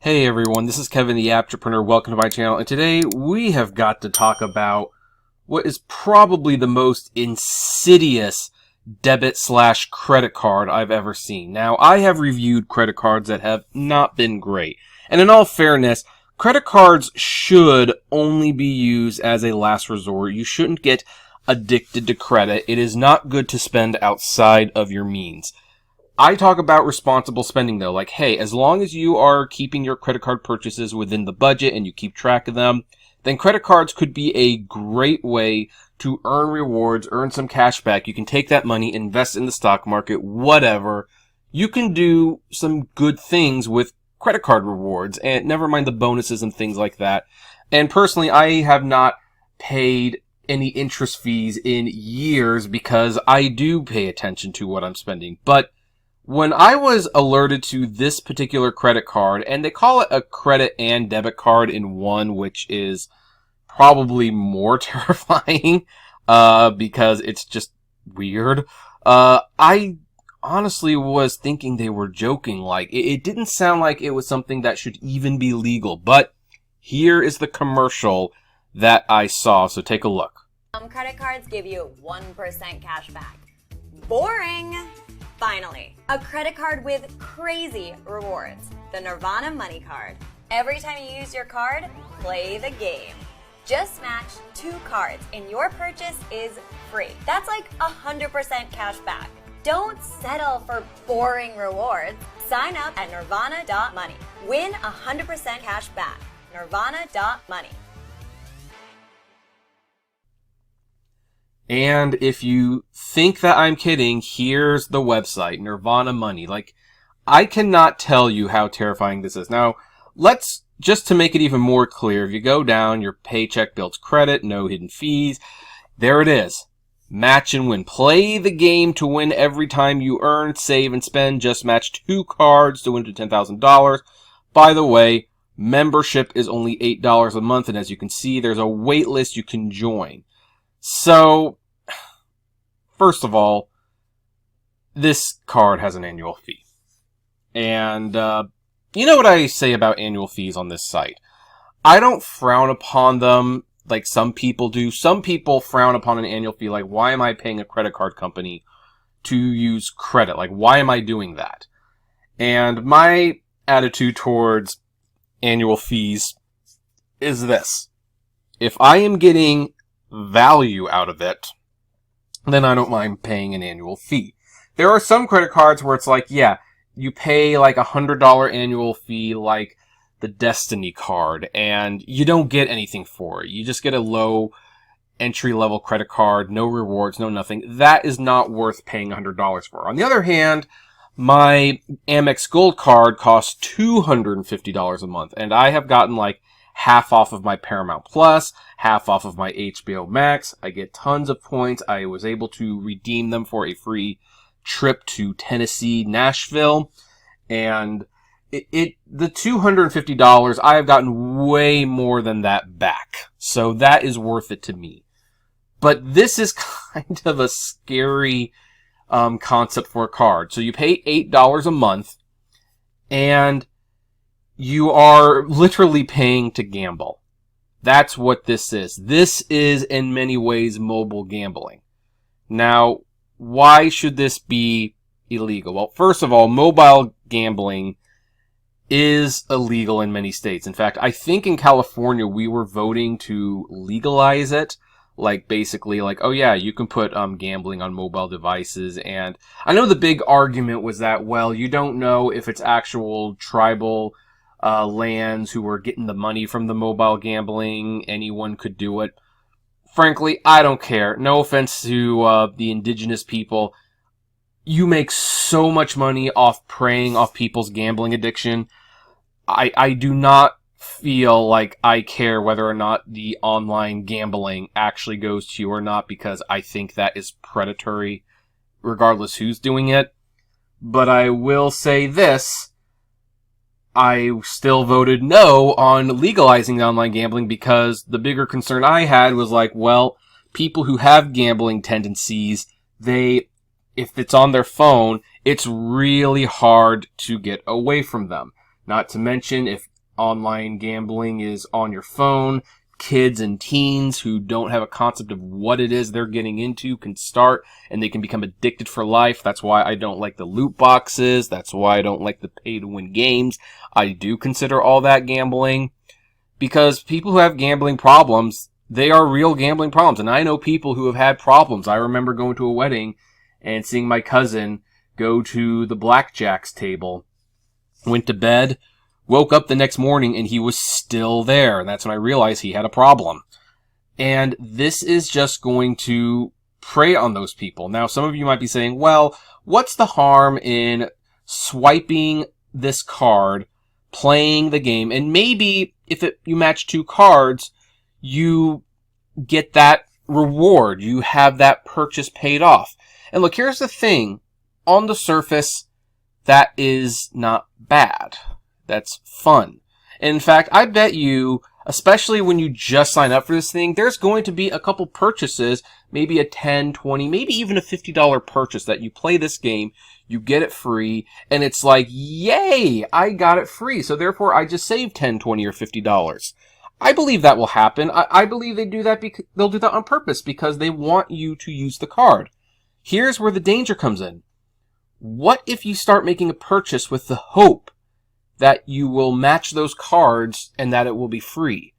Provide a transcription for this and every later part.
Hey everyone, this is Kevin the Apptrepreneur. Welcome to my channel, and today we have got to talk about what is probably the most insidious debit/credit card I've ever seen. Now, I have reviewed credit cards that have not been great, and in all fairness, credit cards should only be used as a last resort. You shouldn't get addicted to credit. It is not good to spend outside of your means. I talk about responsible spending though, like, hey, as long as you are keeping your credit card purchases within the budget and you keep track of them, then credit cards could be a great way to earn rewards, earn some cash back. You can take that money, invest in the stock market, whatever. You can do some good things with credit card rewards, and never mind the bonuses and things like that. And personally, I have not paid any interest fees in years because I do pay attention to what I'm spending. But when I was alerted to this particular credit card, and they call it a credit and debit card in one, which is probably more terrifying, because it's just weird. I honestly was thinking they were joking. Like, it didn't sound like it was something that should even be legal, but here is the commercial that I saw, so take a look. Credit cards give you 1% cash back. Boring! Finally, a credit card with crazy rewards. The Nirvana.money card. Every time you use your card, play the game. Just match 2 cards and your purchase is free. That's like 100% cash back. Don't settle for boring rewards. Sign up at Nirvana.money. Win 100% cash back. Nirvana.money. And if you think that I'm kidding, here's the website, Nirvana.money. Like, I cannot tell you how terrifying this is. Now, let's, just to make it even more clear, if you go down, your paycheck builds credit, no hidden fees. There it is. Match and win. Play the game to win every time you earn, save, and spend. Just match 2 cards to win to $10,000. By the way, membership is only $8 a month, and as you can see, there's a wait list you can join. So, first of all, this card has an annual fee. And, you know what I say about annual fees on this site? I don't frown upon them like some people do. Some people frown upon an annual fee, like, why am I paying a credit card company to use credit? Like, why am I doing that? And my attitude towards annual fees is this. If I am getting value out of it, then I don't mind paying an annual fee. There are some credit cards where it's like, yeah, you pay like $100 annual fee, like the Destiny card, and you don't get anything for it. You just get a low entry-level credit card, no rewards, no nothing. That is not worth paying $100 for. On the other hand, my Amex Gold card costs $250 a month, and I have gotten like half off of my Paramount Plus, half off of my HBO Max. I get tons of points. I was able to redeem them for a free trip to Tennessee, Nashville. And the $250, I have gotten way more than that back. So that is worth it to me. But this is kind of a scary concept for a card. So you pay $8 a month, and you are literally paying to gamble. That's what this is. This is, in many ways, mobile gambling. Now, why should this be illegal? Well, first of all, mobile gambling is illegal in many states. In fact, I think in California, we were voting to legalize it. Like, basically, like, oh yeah, you can put gambling on mobile devices. And I know the big argument was that, well, you don't know if it's actual tribal lands who are getting the money from the mobile gambling. Anyone could do it. Frankly, I don't care. No offense to the indigenous people. You make so much money off preying off people's gambling addiction. I do not feel like I care whether or not the online gambling actually goes to you or not, because I think that is predatory regardless who's doing it. But I will say this. I still voted no on legalizing online gambling because the bigger concern I had was like, well, people who have gambling tendencies, if it's on their phone, it's really hard to get away from them. Not to mention, if online gambling is on your phone. Kids and teens who don't have a concept of what it is they're getting into can start, and they can become addicted for life. That's why I don't like the loot boxes. That's why I don't like the pay-to-win games. I do consider all that gambling, because people who have gambling problems, they are real gambling problems. And I know people who have had problems. I remember going to a wedding and seeing my cousin go to the blackjacks table, went to bed, woke up the next morning, and he was still there. And that's when I realized he had a problem. And this is just going to prey on those people. Now, some of you might be saying, well, what's the harm in swiping this card, playing the game, and maybe if you match 2 cards, you get that reward. You have that purchase paid off. And look, here's the thing. On the surface, that is not bad. That's fun. In fact, I bet you, especially when you just sign up for this thing, there's going to be a couple purchases, maybe a $10, $20, maybe even a $50 purchase that you play this game, you get it free, and it's like, yay, I got it free, so therefore I just saved $10, $20, or $50. I believe that will happen. I believe they'll do that on purpose because they want you to use the card. Here's where the danger comes in. What if you start making a purchase with the hope that you will match those cards and that it will be free?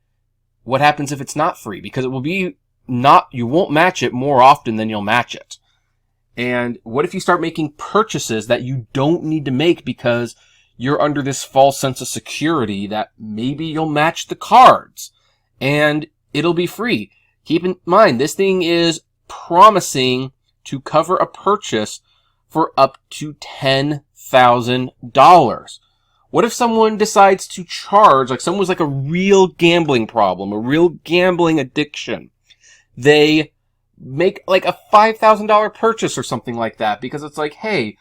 What happens if it's not free? Because it will be you won't match it more often than you'll match it. And what if you start making purchases that you don't need to make because you're under this false sense of security that maybe you'll match the cards and it'll be free? Keep in mind, this thing is promising to cover a purchase for up to $10,000. What if someone decides to charge, like someone's like a real gambling problem, a real gambling addiction? They make like a $5,000 purchase or something like that because it's like, hey,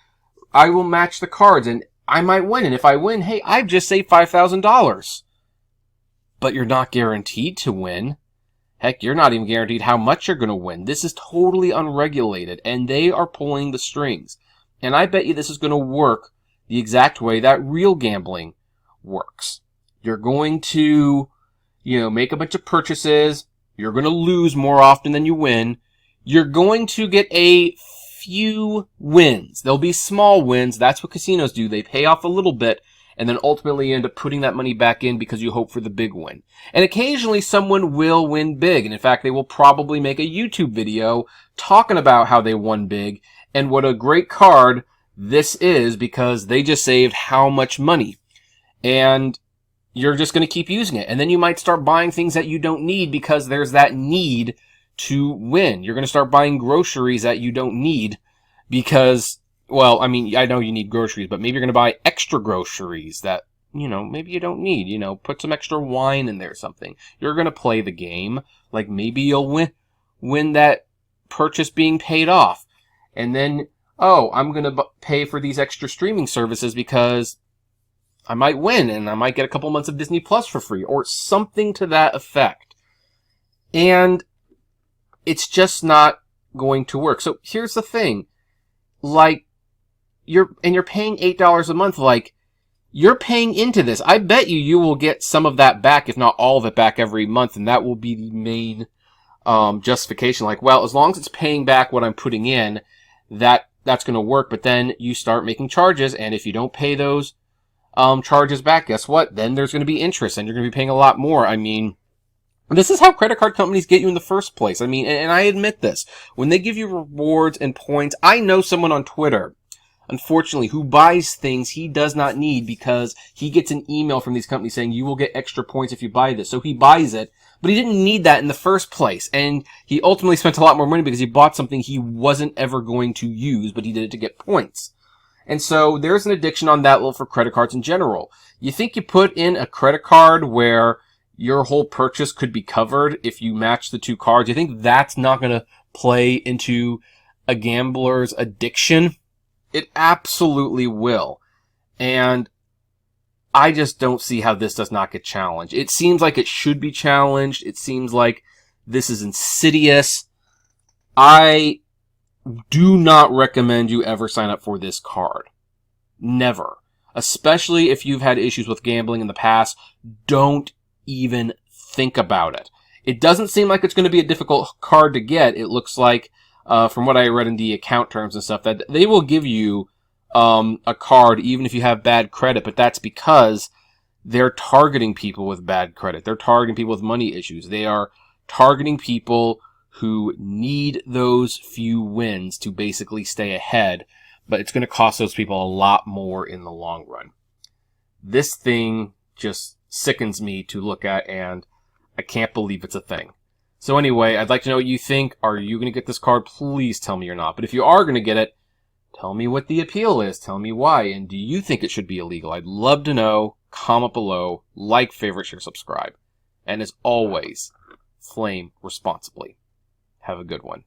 I will match the cards and I might win. And if I win, hey, I've just saved $5,000. But you're not guaranteed to win. Heck, you're not even guaranteed how much you're going to win. This is totally unregulated, and they are pulling the strings. And I bet you this is going to work the exact way that real gambling works. You're going to, make a bunch of purchases. You're going to lose more often than you win. You're going to get a few wins. There'll be small wins. That's what casinos do. They pay off a little bit and then ultimately end up putting that money back in because you hope for the big win. And occasionally someone will win big. And in fact, they will probably make a YouTube video talking about how they won big and what a great card this is because they just saved how much money. And you're just going to keep using it. And then you might start buying things that you don't need because there's that need to win. You're going to start buying groceries that you don't need because, well, I mean, I know you need groceries, but maybe you're going to buy extra groceries that, maybe you don't need. Put some extra wine in there or something. You're going to play the game. Like maybe you'll win that purchase being paid off. And then, I'm going to pay for these extra streaming services because I might win and I might get a couple months of Disney Plus for free or something to that effect. And it's just not going to work. So here's the thing. Like, you're paying $8 a month. Like, you're paying into this. I bet you will get some of that back, if not all of it back every month. And that will be the main justification. Like, well, as long as it's paying back what I'm putting in, that's going to work. But then you start making charges. And if you don't pay those charges back, guess what? Then there's going to be interest and you're going to be paying a lot more. I mean, this is how credit card companies get you in the first place. I mean, and I admit this. When they give you rewards and points, I know someone on Twitter, unfortunately, who buys things he does not need because he gets an email from these companies saying you will get extra points if you buy this. So he buys it, but he didn't need that in the first place. And he ultimately spent a lot more money because he bought something he wasn't ever going to use, but he did it to get points. And so there's an addiction on that level for credit cards in general. You think you put in a credit card where your whole purchase could be covered if you match the 2 cards? You think that's not going to play into a gambler's addiction? It absolutely will. And I just don't see how this does not get challenged. It seems like it should be challenged. It seems like this is insidious. I do not recommend you ever sign up for this card. Never. especially if you've had issues with gambling in the past, don't even think about it. It doesn't seem like it's going to be a difficult card to get. It looks like, from what I read in the account terms and stuff, that they will give you a card even if you have bad credit, but that's because they're targeting people with bad credit. They're targeting people with money issues. They are targeting people who need those few wins to basically stay ahead, but it's going to cost those people a lot more in the long run. This thing just sickens me to look at, and I can't believe it's a thing. So anyway, I'd like to know what you think. Are you going to get this card? Please tell me you're not. But if you are going to get it, tell me what the appeal is. Tell me why. And do you think it should be illegal? I'd love to know. Comment below. Like, favorite, share, subscribe. And as always, flame responsibly. Have a good one.